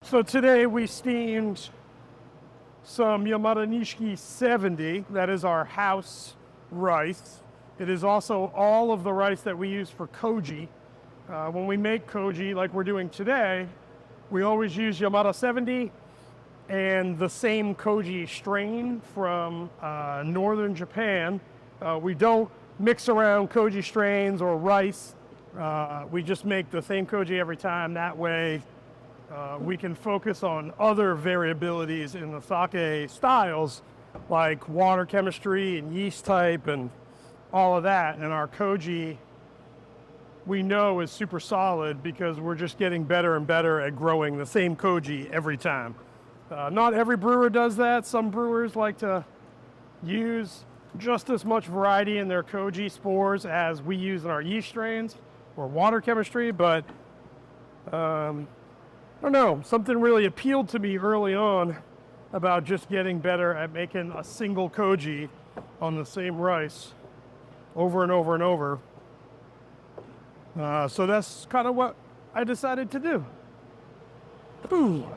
So today we steamed some Yamadanishiki 70. That is our house rice. It is also all of the rice that we use for Koji. When we make Koji, like we're doing today, we always use Yamada 70 and the same Koji strain from northern Japan. We don't mix around Koji strains or rice. We just make the same Koji every time. That way we can focus on other variabilities in the sake styles, like water chemistry and yeast type and all of that. And our Koji, we know, is super solid because we're just getting better and better at growing the same Koji every time. Not every brewer does that. Some brewers like to use just as much variety in their Koji spores as we use in our yeast strains or water chemistry, but I don't know, something really appealed to me early on about just getting better at making a single Koji on the same rice over and over and over. So that's kind of what I decided to do. Ooh.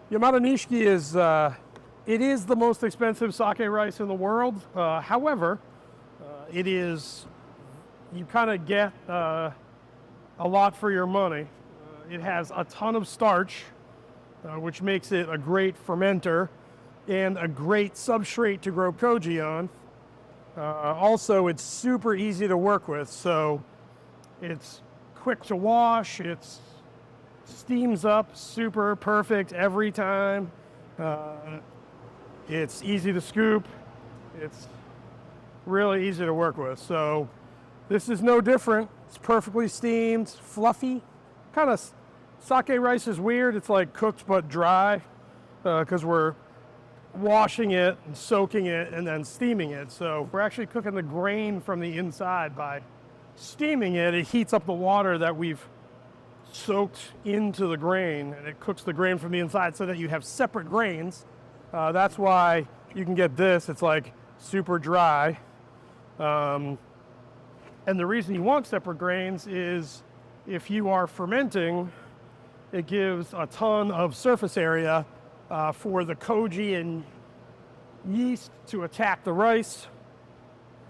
Yamadanishiki is, it is the most expensive sake rice in the world. However, it is, you kind of get a lot for your money. It has a ton of starch, which makes it a great fermenter and a great substrate to grow Koji on. Also, it's super easy to work with, so it's quick to wash, it steams up super perfect every time. It's easy to scoop, it's really easy to work with. So this is no different. It's perfectly steamed, fluffy. Kind of sake rice is weird. It's like cooked but dry because we're washing it and soaking it and then steaming it. So we're actually cooking the grain from the inside by steaming it. It heats up the water that we've soaked into the grain, and it cooks the grain from the inside so that you have separate grains. That's why you can get this. It's like super dry. And the reason you want separate grains is if you are fermenting, it gives a ton of surface area for the Koji and yeast to attack the rice.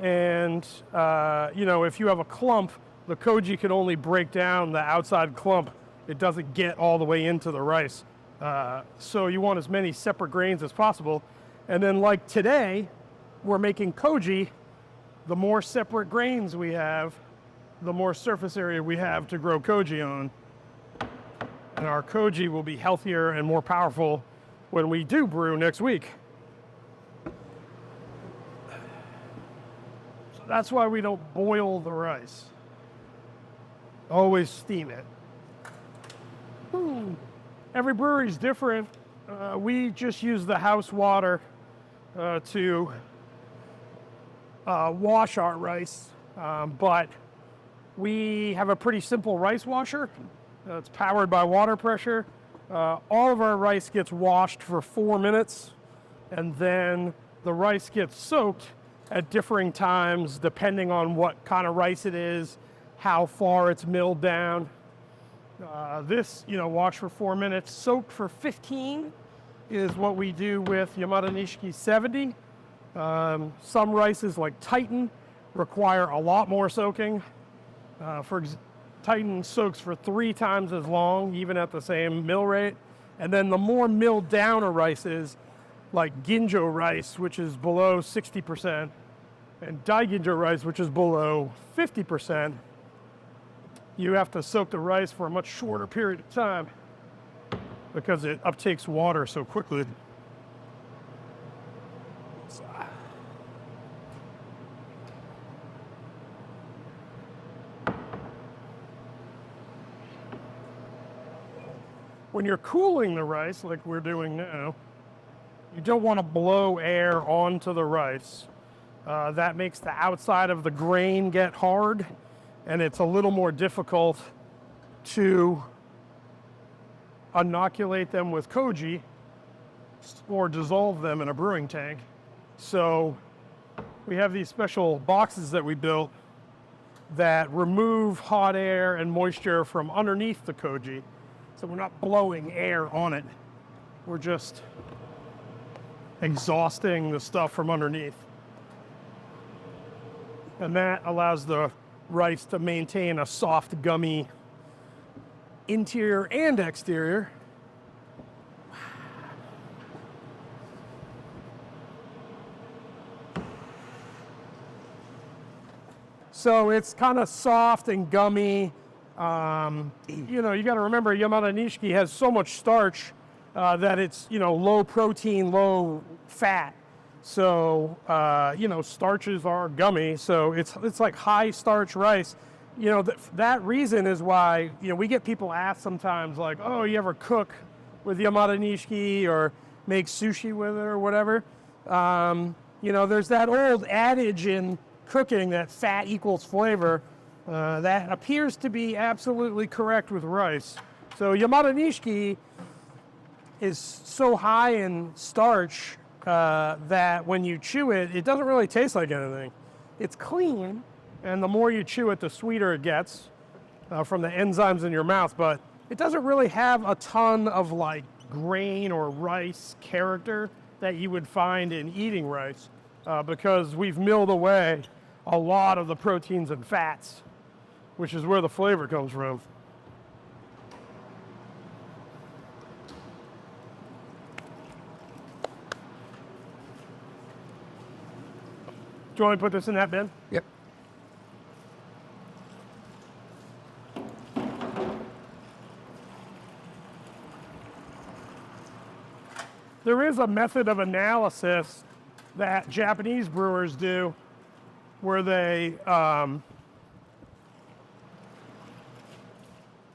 And, if you have a clump, the Koji can only break down the outside clump. It doesn't get all the way into the rice. So you want as many separate grains as possible. And then like today, we're making Koji. The more separate grains we have, the more surface area we have to grow Koji on. And our Koji will be healthier and more powerful when we do brew next week. So that's why we don't boil the rice. Always steam it. Every brewery is different. We just use the house water to wash our rice, but we have a pretty simple rice washer. It's powered by water pressure. All of our rice gets washed for 4 minutes, and then the rice gets soaked at differing times depending on what kind of rice it is, how far it's milled down. This, washed for 4 minutes, soaked for 15 is what we do with Yamadanishiki 70. Some rices like Titan require a lot more soaking. Titan soaks for 3 times as long, even at the same mill rate. And then the more milled down a rice is, like Ginjo rice, which is below 60%, and Daiginjo rice, which is below 50%, you have to soak the rice for a much shorter period of time because it uptakes water so quickly. When you're cooling the rice, like we're doing now, you don't want to blow air onto the rice. That makes the outside of the grain get hard, and it's a little more difficult to inoculate them with Koji or dissolve them in a brewing tank. So we have these special boxes that we built that remove hot air and moisture from underneath the Koji. So we're not blowing air on it. We're just exhausting the stuff from underneath. And that allows the rice to maintain a soft, gummy interior and exterior. So it's kind of soft and gummy. You know, you got to remember Yamadanishiki has so much starch that it's, you know, low protein, low fat. So, you know, starches are gummy. So it's like high starch rice. You know, that reason is why, you know, we get people asked sometimes like, oh, you ever cook with Yamadanishiki or make sushi with it or whatever? You know, there's that old adage in cooking that fat equals flavor. That appears to be absolutely correct with rice. So Yamadanishiki is so high in starch that when you chew it, it doesn't really taste like anything. It's clean, and the more you chew it, the sweeter it gets from the enzymes in your mouth, but it doesn't really have a ton of like grain or rice character that you would find in eating rice because we've milled away a lot of the proteins and fats, which is where the flavor comes from. Do you want me to put this in that bin? Yep. There is a method of analysis that Japanese brewers do where they,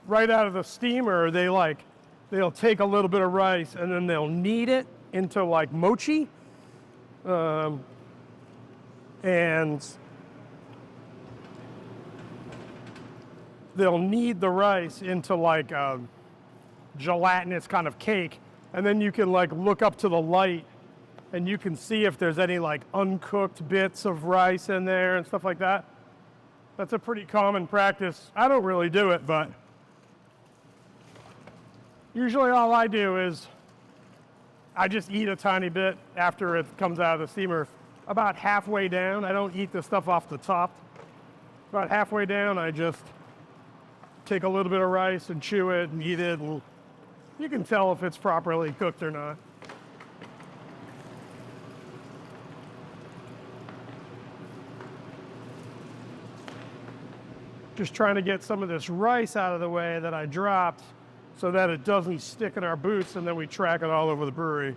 right out of the steamer, they'll take a little bit of rice and then they'll knead it into like mochi. And they'll knead the rice into like a gelatinous kind of cake. And then you can like look up to the light and you can see if there's any like uncooked bits of rice in there and stuff like that. That's a pretty common practice. I don't really do it, but usually all I do is I just eat a tiny bit after it comes out of the steamer. About halfway down, I don't eat the stuff off the top. About halfway down, I just take a little bit of rice and chew it and eat it, and you can tell if it's properly cooked or not. Just trying to get some of this rice out of the way that I dropped so that it doesn't stick in our boots and then we track it all over the brewery.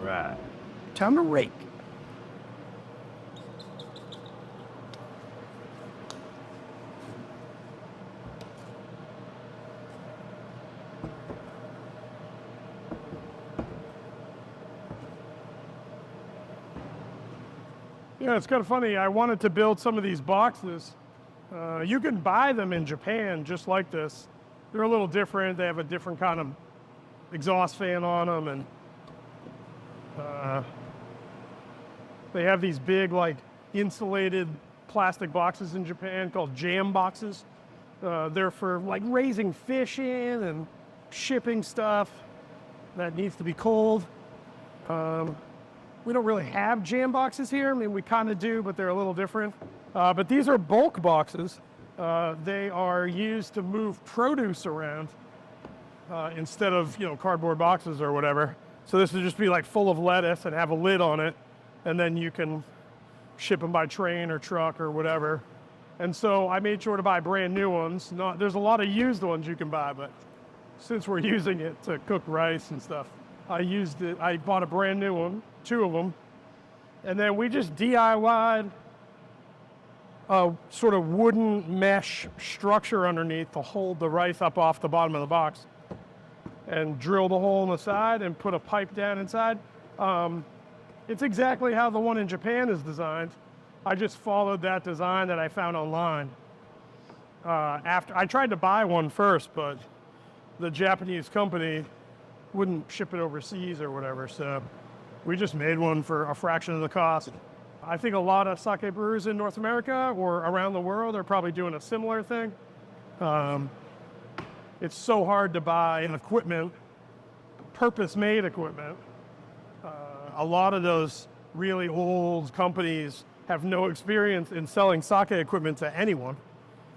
Right. Time to rake. Yeah, it's kind of funny. I wanted to build some of these boxes. You can buy them in Japan just like this. They're a little different. They have a different kind of exhaust fan on them, and they have these big, like, insulated plastic boxes in Japan called jam boxes. They're for, like, raising fish in and shipping stuff that needs to be cold. We don't really have jam boxes here. I mean, we kind of do, but they're a little different. But these are bulk boxes. They are used to move produce around instead of, you know, cardboard boxes or whatever. So this would just be like full of lettuce and have a lid on it, and then you can ship them by train or truck or whatever. And so I made sure to buy brand new ones. There's a lot of used ones you can buy, but since we're using it to cook rice and stuff, I bought a brand new one, 2 of them, and then we just DIY'd a sort of wooden mesh structure underneath to hold the rice up off the bottom of the box, and drilled a hole in the side and put a pipe down inside. It's exactly how the one in Japan is designed. I just followed that design that I found online. After I tried to buy one first, but the Japanese company wouldn't ship it overseas or whatever, so we just made one for a fraction of the cost. I think a lot of sake brewers in North America or around the world are probably doing a similar thing. It's so hard to buy equipment, purpose-made equipment. A lot of those really old companies have no experience in selling sake equipment to anyone.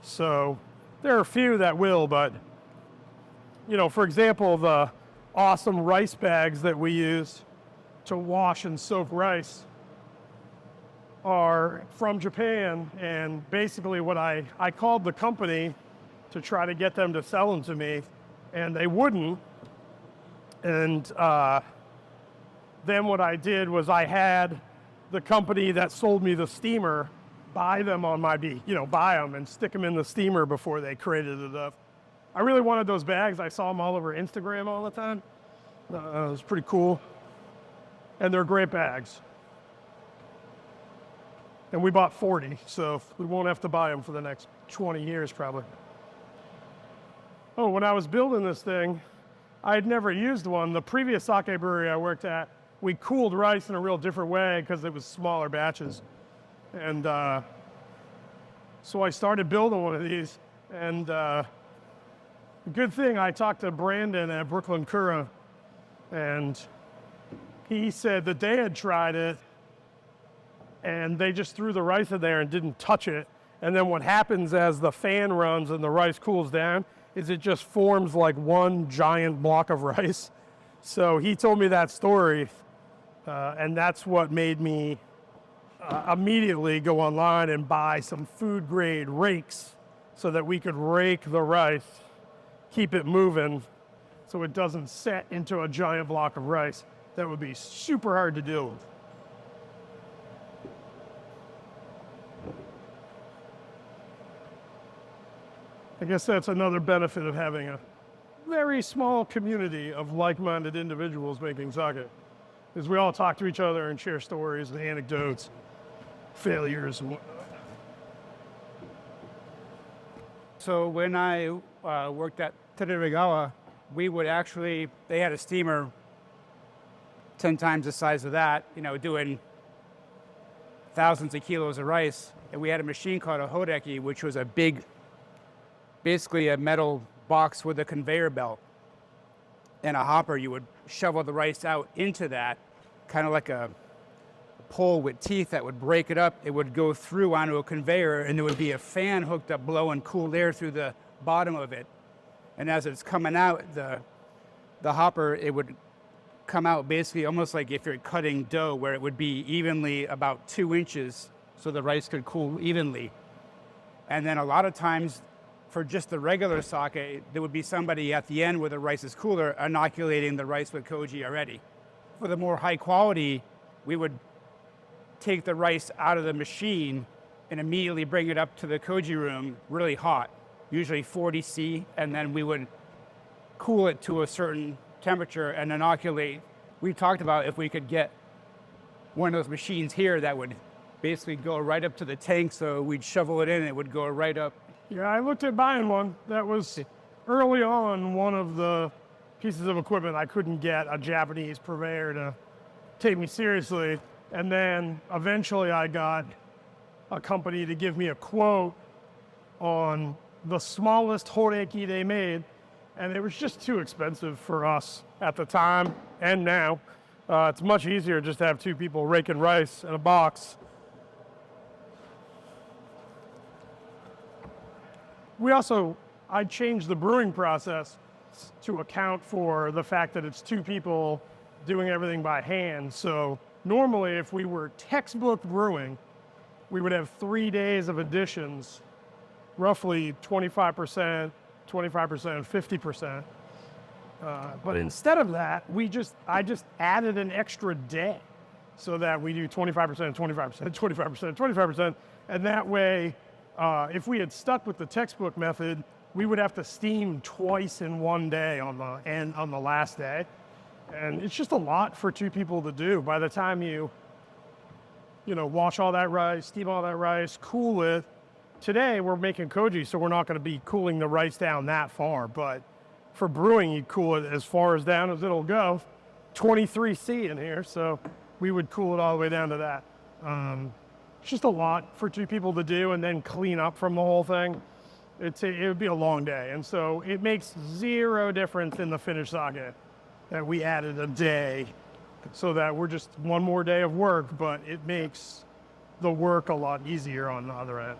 So there are a few that will, but for example, the awesome rice bags that we use to wash and soak rice are from Japan, and basically what I called the company to try to get them to sell them to me, and they wouldn't. And then what I did was I had the company that sold me the steamer buy them on my buy them and stick them in the steamer before they created it up. I really wanted those bags. I saw them all over Instagram all the time. It was pretty cool. And they're great bags. And we bought 40, so we won't have to buy them for the next 20 years probably. Oh, when I was building this thing, I had never used one. The previous sake brewery I worked at, we cooled rice in a real different way because it was smaller batches. And so I started building one of these. And the good thing, I talked to Brandon at Brooklyn Kura, and he said that they had tried it and they just threw the rice in there and didn't touch it. And then what happens as the fan runs and the rice cools down is it just forms like one giant block of rice. So he told me that story, and that's what made me immediately go online and buy some food grade rakes so that we could rake the rice, keep it moving so it doesn't set into a giant block of rice. That would be super hard to deal with. I guess that's another benefit of having a very small community of like-minded individuals making sake, is we all talk to each other and share stories and anecdotes, failures and whatnot. So when I worked at Tedorigawa, they had a steamer 10 times the size of that, doing thousands of kilos of rice. And we had a machine called a hodeki, which was basically a metal box with a conveyor belt and a hopper. You would shovel the rice out into that, kind of like a pole with teeth that would break it up. It would go through onto a conveyor, and there would be a fan hooked up blowing cool air through the bottom of it. And as it's coming out, the hopper, it would come out basically almost like if you're cutting dough, where it would be evenly about 2 inches so the rice could cool evenly. And then a lot of times for just the regular sake, there would be somebody at the end where the rice is cooler inoculating the rice with Koji already. For the more high quality, we would take the rice out of the machine and immediately bring it up to the Koji room really hot, usually 40 C, and then we would cool it to a certain temperature and inoculate. We talked about if we could get one of those machines here that would basically go right up to the tank, so we'd shovel it in and it would go right up. Yeah, I looked at buying one. That was early on one of the pieces of equipment I couldn't get a Japanese purveyor to take me seriously. And then eventually I got a company to give me a quote on the smallest horeki they made, and it was just too expensive for us at the time and now. It's much easier just to have two people raking rice in a box. I changed the brewing process to account for the fact that it's two people doing everything by hand. So normally if we were textbook brewing, we would have 3 days of additions, roughly 25%, 25%, 50%. But instead of that, I just added an extra day so that we do 25%, 25%, 25%, 25%, and that way, if we had stuck with the textbook method, we would have to steam twice in 1 day on the last day. And it's just a lot for two people to do. By the time you wash all that rice, steam all that rice, cool it. Today we're making Koji, so we're not going to be cooling the rice down that far. But for brewing, you cool it as far as down as it'll go. 23 C in here, so we would cool it all the way down to that. It's just a lot for 2 people to do and then clean up from the whole thing. It would be a long day. And so it makes 0 difference in the finished sake that we added a day so that we're just one more day of work, but it makes the work a lot easier on the other end.